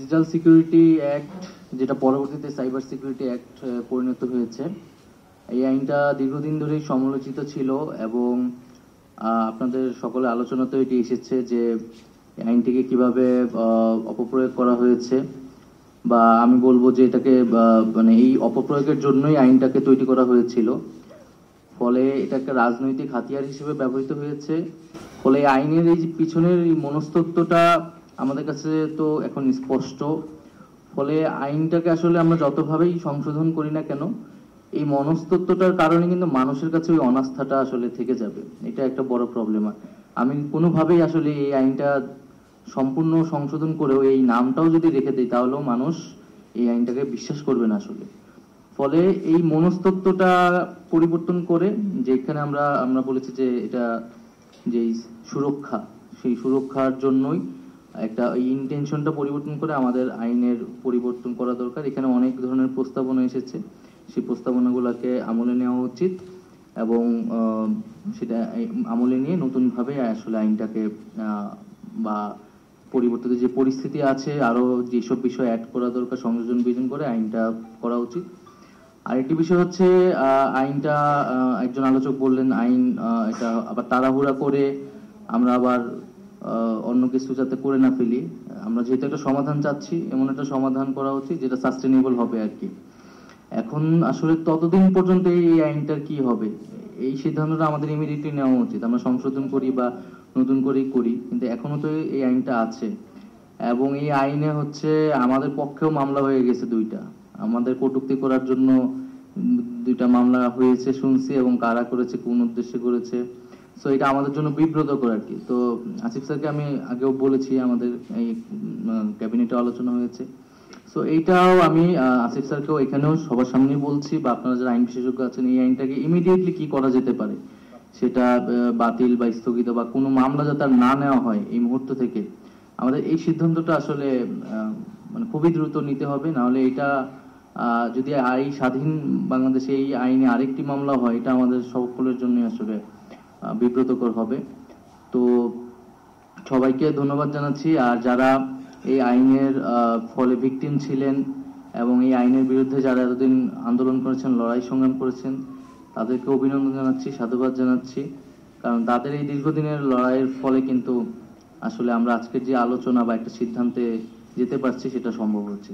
Digital security act, যেটা পরবর্তীতে cyber security act পরিণত হয়েছে, এই আইনটা দীর্ঘদিন ধরেই সমালোচিত ছিল এবং আপনাদের সকলের আলোচনাতে এটি এসেছে যে আইনটিকে কিভাবে অপপ্রয়োগ করা হয়েছে, বা আমি বলবো যে এটাকে মানে এই অপপ্রয়োগের জন্যই আইনটাকে তৈরি করা হয়েছিল। ফলে এটা একটা রাজনৈতিক হাতিয়ার হিসেবে ব্যবহৃত হয়েছে। ফলে আইনের এই যে পিছনের এই মনস্তত্ত্বটা আমাদের কাছে তো এখন স্পষ্ট। ফলে আইনটাকে আসলে আমরা যতভাবেই সংশোধন করি না কেন, এই মনস্তত্ত্বটার কারণে কিন্তু মানুষের কাছে ওই অনাস্থাটা আসলে থেকে যাবে। এটা একটা বড় প্রবলেম। আমি কোনোভাবেই আসলে এই আইনটা সম্পূর্ণ সংশোধন করেও এই নামটাও যদি রেখে দেয়, তাহলেও মানুষ এই আইনটাকে বিশ্বাস করবে না আসলে। ফলে এই মনস্তত্ত্বটা পরিবর্তন করে, যেখানে আমরা বলেছি যে এটা যে সুরক্ষা, সেই সুরক্ষার জন্যই একটা এই ইন্টেনশনটা পরিবর্তন করে আমাদের আইনের পরিবর্তন করা দরকার। এখানে অনেক ধরনের প্রস্তাবনা এসেছে, সেই প্রস্তাবনাগুলোকে আমলে নেওয়া উচিত এবং সেটা আমলে নিয়ে নতুনভাবে আসলে আইনটাকে বা পরিবর্তিত যে পরিস্থিতি আছে আরো যেসব বিষয় অ্যাড করা দরকার সংযোজন বিজন করে আইনটা করা উচিত। আরেকটি বিষয় হচ্ছে আইনটা, একজন আলোচক বললেন আইন এটা আবার তাড়াহুড়া করে আমরা আবার অন্য কিছু যাতে করে না ফেলি। আমরা যেহেতু একটা সমাধান চাচ্ছি, এমন একটা সমাধান করা উচিত যেটা সাস্টেনেবল হবে আর কি। এখন আসলে ততদিন পর্যন্ত এই আইনটার কি হবে, এই সিদ্ধান্তটা আমাদের ইমিডিয়েটলি নেওয়া উচিত। আমরা সংশোধন করি বা নতুন করেই করি, কিন্তু এখনো তো এই আইনটা আছে এবং এই আইনে হচ্ছে আমাদের পক্ষেও মামলা হয়ে গেছে দুইটা। আমাদের কটূক্তি করার জন্য দুইটা মামলা হয়েছে শুনছি, এবং কারা করেছে, কোন উদ্দেশ্যে করেছে। সো এটা আমাদের জন্য বিব্রতকর আর কি। তো আসিফ স্যারকে আমি আগেও বলেছি, আমাদের এই ক্যাবিনেটে আলোচনা হয়েছে। সো এইটাও আমি আসিফ স্যারকেও এখানেও সবার সামনে বলছি, বা আপনারা যারা আইন বিশেষজ্ঞ আছেন, এই আইনটাকে ইমিডিয়েটলি কি করা যেতে পারে, সেটা বাতিল বা স্থগিত বা কোনো মামলা যাতে আর না নেওয়া হয় এই মুহূর্ত থেকে। আমাদের এই সিদ্ধান্তটা আসলে মানে খুবই দ্রুত নিতে হবে, নাহলে এটা যদি এই স্বাধীন বাংলাদেশে এই আইনে আরেকটি মামলা হয়, এটা আমাদের সকলের জন্য আসলে বিব্রতকর হবে। তো সবাইকে ধন্যবাদ জানাচ্ছি। আর যারা এই আইনের ফলে ভিকটিম ছিলেন এবং এই আইনের বিরুদ্ধে যারা এতদিন আন্দোলন করেছেন, লড়াই সংগ্রাম করেছেন, তাদেরকে অভিনন্দন জানাচ্ছি, সাধুবাদ জানাচ্ছি। কারণ তাদের এই দীর্ঘদিনের লড়াইয়ের ফলে কিন্তু আসলে আমরা আজকের যে আলোচনা বা একটা সিদ্ধান্তে যেতে পারছি, সেটা সম্ভব হচ্ছে।